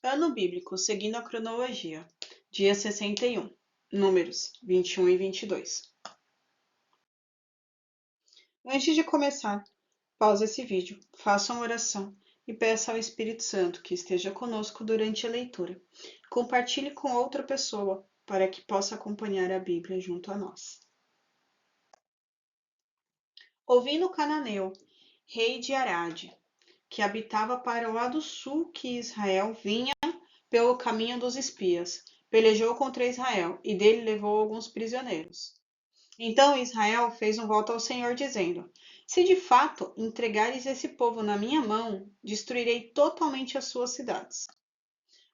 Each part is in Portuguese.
Ano bíblico, seguindo a cronologia. Dia 61. Números 21 e 22. Antes de começar, pause esse vídeo, faça uma oração e peça ao Espírito Santo que esteja conosco durante a leitura. Compartilhe com outra pessoa para que possa acompanhar a Bíblia junto a nós. Ouvindo Cananeu, rei de Arade, que habitava para o lado sul que Israel vinha pelo caminho dos espias, pelejou contra Israel e dele levou alguns prisioneiros. Então Israel fez um voto ao Senhor, dizendo: Se de fato entregares esse povo na minha mão, destruirei totalmente as suas cidades.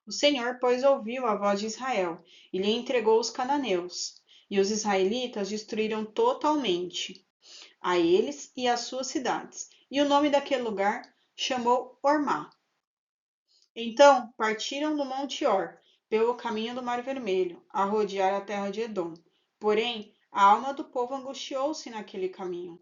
O Senhor, pois, ouviu a voz de Israel e lhe entregou os cananeus. E os israelitas destruíram totalmente a eles e as suas cidades. E o nome daquele lugar chamou Ormá. Então partiram do Monte Or, pelo caminho do Mar Vermelho, a rodear a terra de Edom. Porém, a alma do povo angustiou-se naquele caminho.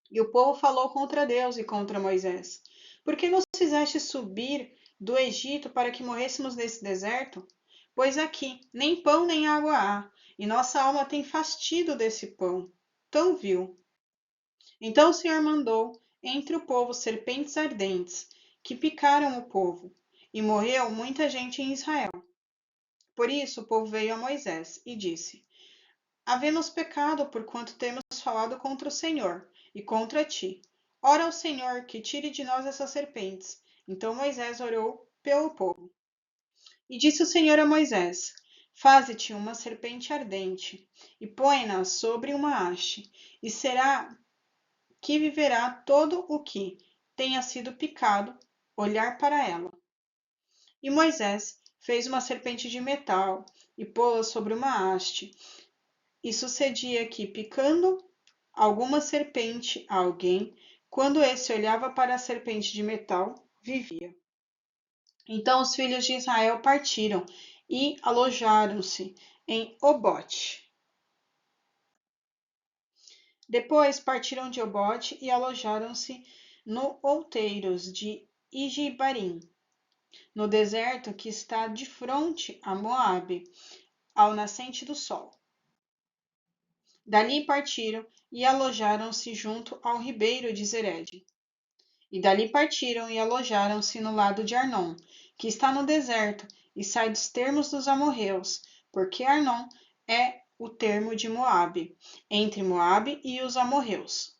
E o povo falou contra Deus e contra Moisés: Por que nos fizeste subir do Egito para que morrêssemos nesse deserto? Pois aqui nem pão nem água há, e nossa alma tem fastido desse pão tão vil. Então o Senhor mandou entre o povo serpentes ardentes, que picaram o povo, e morreu muita gente em Israel. Por isso o povo veio a Moisés e disse: Havemos pecado porquanto temos falado contra o Senhor e contra ti. Ora ao Senhor que tire de nós essas serpentes. Então Moisés orou pelo povo. E disse o Senhor a Moisés: Faze-te uma serpente ardente e põe-na sobre uma haste, e será que viverá todo o que tenha sido picado, olhar para ela. E Moisés fez uma serpente de metal e pô-la sobre uma haste. E sucedia que, picando alguma serpente a alguém, quando esse olhava para a serpente de metal, vivia. Então os filhos de Israel partiram e alojaram-se em Obote. Depois partiram de Obote e alojaram-se no outeiros de Igibarim, no deserto que está de fronte a Moabe, ao nascente do sol. Dali partiram e alojaram-se junto ao ribeiro de Zered. E dali partiram e alojaram-se no lado de Arnon, que está no deserto e sai dos termos dos amorreus, porque Arnon é o termo de Moabe, entre Moabe e os amorreus.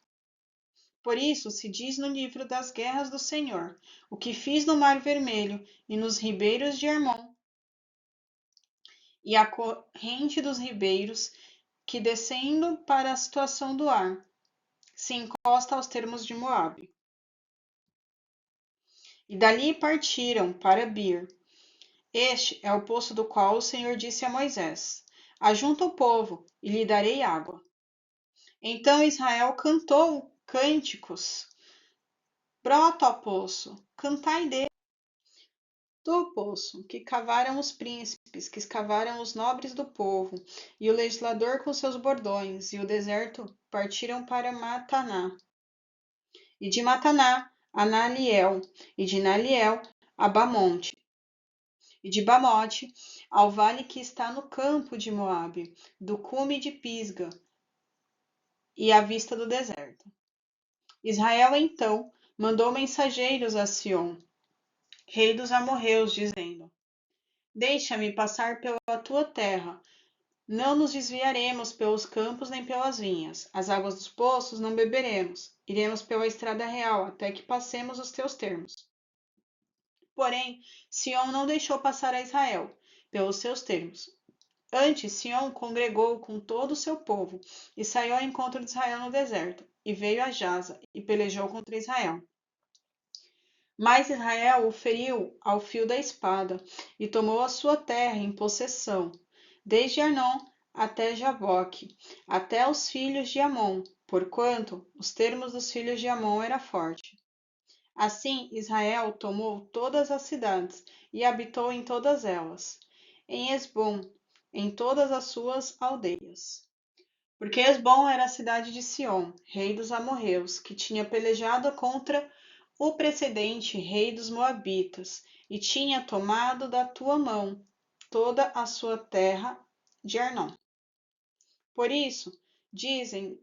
Por isso se diz no livro das guerras do Senhor, o que fiz no Mar Vermelho e nos ribeiros de Hermon, e a corrente dos ribeiros, que descendo para a situação do ar, se encosta aos termos de Moabe. E dali partiram para Bir. Este é o poço do qual o Senhor disse a Moisés: Ajunta o povo, e lhe darei água. Então Israel cantou cânticos. Brota, ó poço, cantai dele. Do poço, que cavaram os príncipes, que escavaram os nobres do povo, e o legislador com seus bordões, e o deserto partiram para Mataná. E de Mataná a Naliel, e de Naliel a Bamonte, e de Bamote ao vale que está no campo de Moabe, do cume de Pisga, e à vista do deserto. Israel então mandou mensageiros a Sion, rei dos amorreus, dizendo: Deixa-me passar pela tua terra. Não nos desviaremos pelos campos nem pelas vinhas. As águas dos poços não beberemos. Iremos pela estrada real, até que passemos os teus termos. Porém, Sion não deixou passar a Israel pelos seus termos. Antes, Sion congregou com todo o seu povo e saiu ao encontro de Israel no deserto, e veio a Jaza e pelejou contra Israel. Mas Israel o feriu ao fio da espada e tomou a sua terra em possessão, desde Arnon até Jaboque, até os filhos de Amon, porquanto os termos dos filhos de Amon era forte. Assim Israel tomou todas as cidades e habitou em todas elas, em Esbom, em todas as suas aldeias. Porque Esbom era a cidade de Sion, rei dos amorreus, que tinha pelejado contra o precedente rei dos moabitas, e tinha tomado da tua mão toda a sua terra de Arnon. Por isso, dizem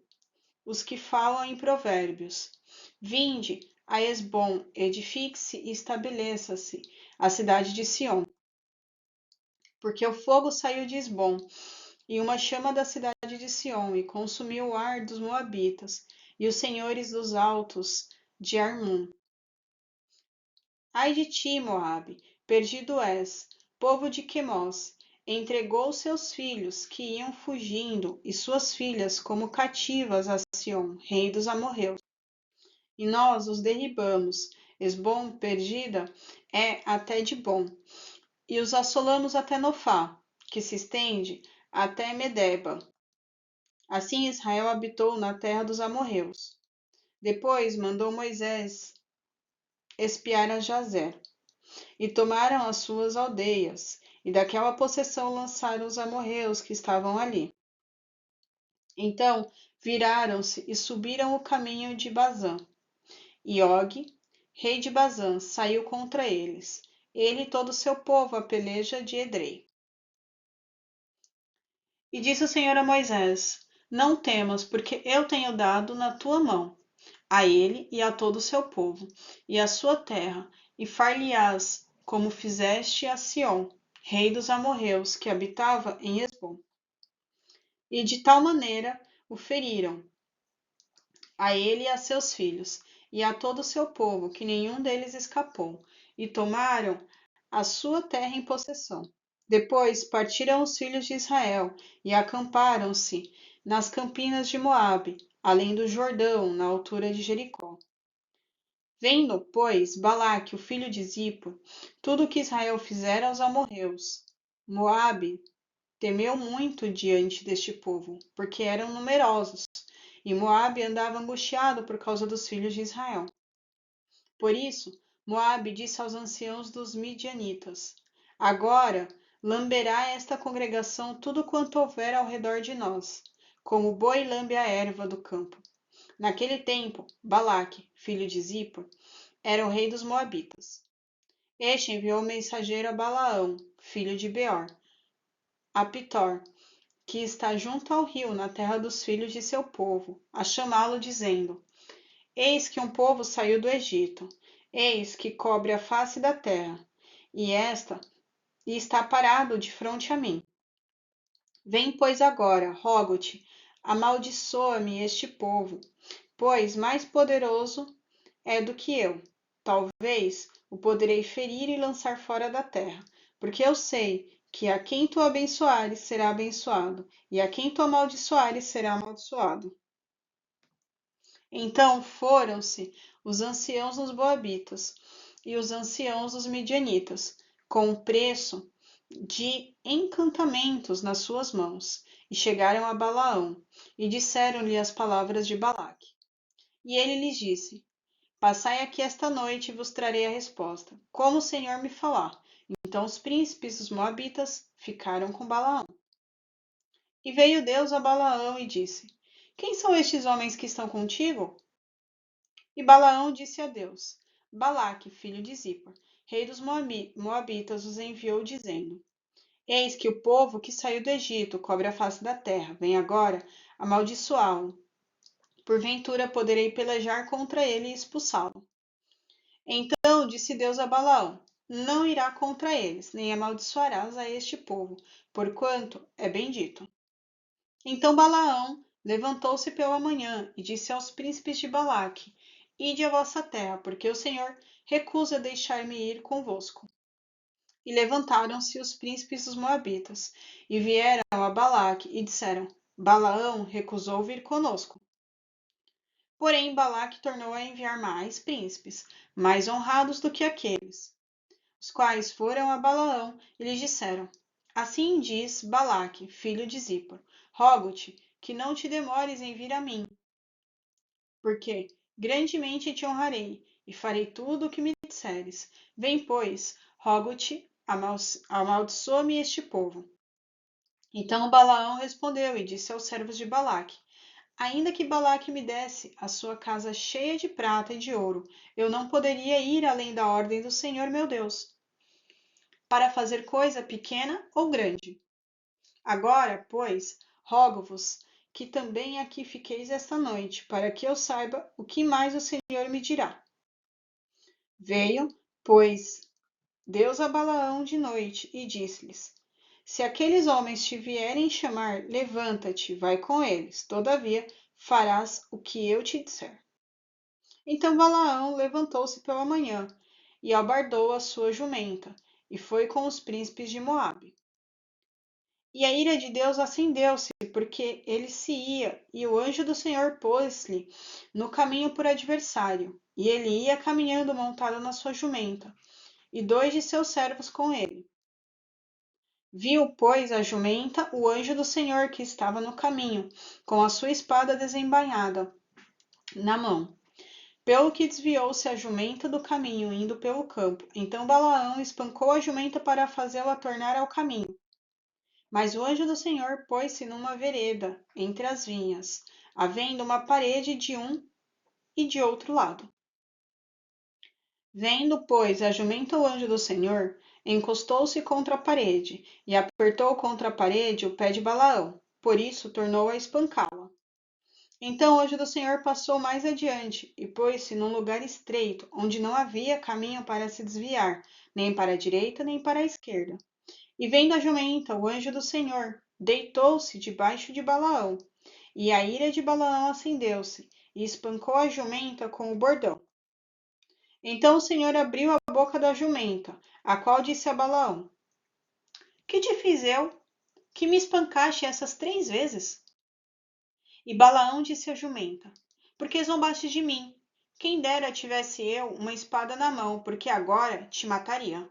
os que falam em provérbios: vinde a Hesbom, edifique-se e estabeleça-se a cidade de Sião. Porque o fogo saiu de Hesbom, e uma chama da cidade de Sião, e consumiu o ar dos moabitas, e os senhores dos altos de Armum. Ai de ti, Moabe, perdido és, povo de Quemós, entregou seus filhos que iam fugindo, e suas filhas como cativas a Sião, rei dos amorreus. E nós os derribamos. Hesbom perdida é até Dibom, e os assolamos até Nofá, que se estende até Medeba. Assim Israel habitou na terra dos amorreus. Depois mandou Moisés espiar a Jazer, e tomaram as suas aldeias, e daquela possessão lançaram os amorreus que estavam ali. Então viraram-se e subiram o caminho de Bazã. E Og, rei de Bazã, saiu contra eles, ele e todo o seu povo, a peleja de Edrei. E disse o Senhor a Moisés: não temas, porque eu tenho dado na tua mão a ele e a todo o seu povo, e a sua terra, e far-lhe-ás como fizeste a Sião, rei dos amorreus, que habitava em Hesbom. E de tal maneira o feriram, a ele e a seus filhos, e a todo o seu povo, que nenhum deles escapou, e tomaram a sua terra em possessão. Depois partiram os filhos de Israel, e acamparam-se nas campinas de Moabe, além do Jordão, na altura de Jericó. Vendo, pois, Balaque, o filho de Zippor, tudo o que Israel fizera aos amorreus, Moabe temeu muito diante deste povo, porque eram numerosos, e Moabe andava angustiado por causa dos filhos de Israel. Por isso, Moabe disse aos anciãos dos midianitas: agora lamberá esta congregação tudo quanto houver ao redor de nós, como o boi lambe a erva do campo. Naquele tempo, Balaque, filho de Zippor, era o rei dos Moabitas. Este enviou mensageiro a Balaão, filho de Beor, a Pitor, que está junto ao rio, na terra dos filhos de seu povo, a chamá-lo, dizendo: eis que um povo saiu do Egito, eis que cobre a face da terra, e está parado de fronte a mim. Vem, pois, agora, rogo-te, amaldiçoa-me este povo, pois mais poderoso é do que eu. Talvez o poderei ferir e lançar fora da terra, porque eu sei que a quem tu abençoares será abençoado, e a quem tu amaldiçoares será amaldiçoado. Então foram-se os anciãos dos Moabitas e os anciãos dos Midianitas, com o preço de encantamentos nas suas mãos, e chegaram a Balaão, e disseram-lhe as palavras de Balaque. E ele lhes disse: passai aqui esta noite e vos trarei a resposta, como o Senhor me falar. Então os príncipes dos Moabitas ficaram com Balaão. E veio Deus a Balaão e disse: quem são estes homens que estão contigo? E Balaão disse a Deus: Balaque, filho de Zippor, rei dos Moabitas, os enviou, dizendo: eis que o povo que saiu do Egito cobre a face da terra. Vem agora amaldiçoá-lo. Porventura poderei pelejar contra ele e expulsá-lo. Então disse Deus a Balaão: não irá contra eles, nem amaldiçoarás a este povo, porquanto é bendito. Então Balaão levantou-se pela manhã e disse aos príncipes de Balaque: ide à vossa terra, porque o Senhor recusa deixar-me ir convosco. E levantaram-se os príncipes dos Moabitas, e vieram a Balaque, e disseram: Balaão recusou vir conosco. Porém Balaque tornou a enviar mais príncipes, mais honrados do que aqueles, os quais foram a Balaão e lhes disseram: assim diz Balaque, filho de Zippor: rogo-te que não te demores em vir a mim, porque grandemente te honrarei, e farei tudo o que me disseres. Vem, pois, rogo-te, amaldiçoa-me este povo. Então Balaão respondeu e disse aos servos de Balaque: ainda que Balaque me desse a sua casa cheia de prata e de ouro, eu não poderia ir além da ordem do Senhor meu Deus. para fazer coisa pequena ou grande. Agora, pois, rogo-vos que também aqui fiqueis esta noite, para que eu saiba o que mais o Senhor me dirá. Veio, pois, Deus a Balaão de noite e disse-lhes: Se aqueles homens te vierem chamar, levanta-te, vai com eles. Todavia, farás o que eu te disser. Então Balaão levantou-se pela manhã e albardou a sua jumenta, e foi com os príncipes de Moabe. E a ira de Deus acendeu-se, porque ele se ia, e o anjo do Senhor pôs-lhe no caminho por adversário. E ele ia caminhando montado na sua jumenta, e 2 de seus servos com ele. Viu, pois, a jumenta o anjo do Senhor que estava no caminho, com a sua espada desembainhada na mão. Pelo que desviou-se a jumenta do caminho, indo pelo campo. Então Balaão espancou a jumenta para fazê-la tornar ao caminho. Mas o anjo do Senhor pôs-se numa vereda, entre as vinhas, havendo uma parede de um e de outro lado. Vendo, pois, a jumenta o anjo do Senhor, encostou-se contra a parede, e apertou contra a parede o pé de Balaão, por isso tornou a espancá-la. Então o anjo do Senhor passou mais adiante, e pôs-se num lugar estreito, onde não havia caminho para se desviar, nem para a direita, nem para a esquerda. E vendo a jumenta, o anjo do Senhor deitou-se debaixo de Balaão, e a ira de Balaão acendeu-se, e espancou a jumenta com o bordão. Então o Senhor abriu a boca da jumenta, a qual disse a Balaão: Que te fiz eu, que me espancaste essas 3 vezes? E Balaão disse à jumenta: Porque zombaste de mim? Quem dera tivesse eu uma espada na mão, porque agora te mataria.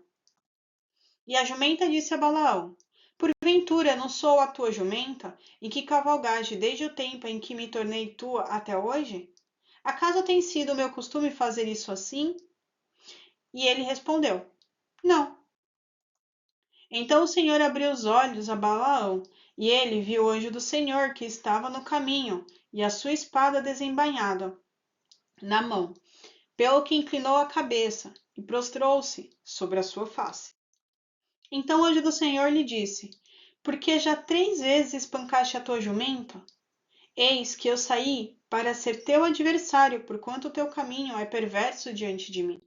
E a jumenta disse a Balaão: Porventura não sou a tua jumenta, em que cavalgaste desde o tempo em que me tornei tua até hoje? Acaso tem sido meu costume fazer isso assim? E ele respondeu: Não. Então o Senhor abriu os olhos a Balaão, e ele viu o anjo do Senhor que estava no caminho, e a sua espada desembainhada na mão, pelo que inclinou a cabeça e prostrou-se sobre a sua face. Então o anjo do Senhor lhe disse: Por que já 3 vezes espancaste a tua jumenta? Eis que eu saí para ser teu adversário, porquanto o teu caminho é perverso diante de mim.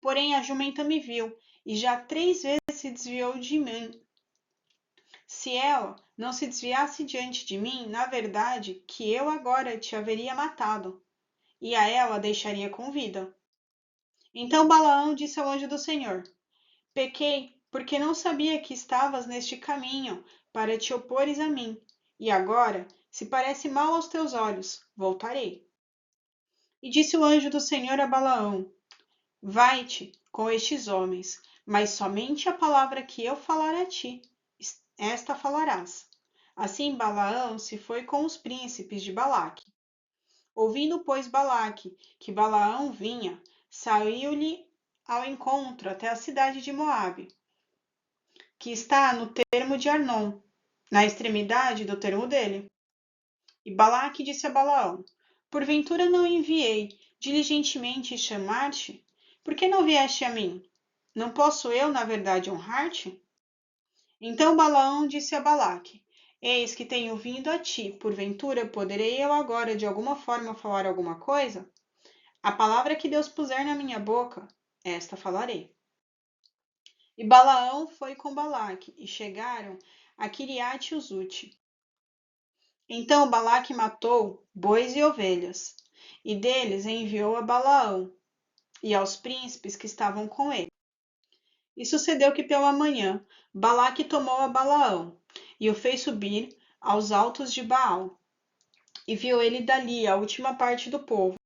Porém a jumenta me viu, e já 3 vezes se desviou de mim. Se ela não se desviasse diante de mim, na verdade, que eu agora te haveria matado, e a ela deixaria com vida. Então Balaão disse ao anjo do Senhor: Pequei, porque não sabia que estavas neste caminho para te opores a mim. E agora, se parece mal aos teus olhos, voltarei. E disse o anjo do Senhor a Balaão: Vai-te com estes homens, mas somente a palavra que eu falar a ti, esta falarás. Assim Balaão se foi com os príncipes de Balaque. Ouvindo, pois, Balaque que Balaão vinha, saiu-lhe ao encontro até a cidade de Moabe, que está no termo de Arnon, na extremidade do termo dele. E Balaque disse a Balaão: Porventura não enviei diligentemente chamar-te? Por que não vieste a mim? Não posso eu, na verdade, honrar-te? Então Balaão disse a Balaque: Eis que tenho vindo a ti, porventura poderei eu agora de alguma forma falar alguma coisa? A palavra que Deus puser na minha boca, esta falarei. E Balaão foi com Balaque, e chegaram a Quiriate-Uzute. Então Balaque matou bois e ovelhas, e deles enviou a Balaão e aos príncipes que estavam com ele. E sucedeu que pela manhã Balaque tomou a Balaão, e o fez subir aos altos de Baal, e viu ele dali a última parte do povo,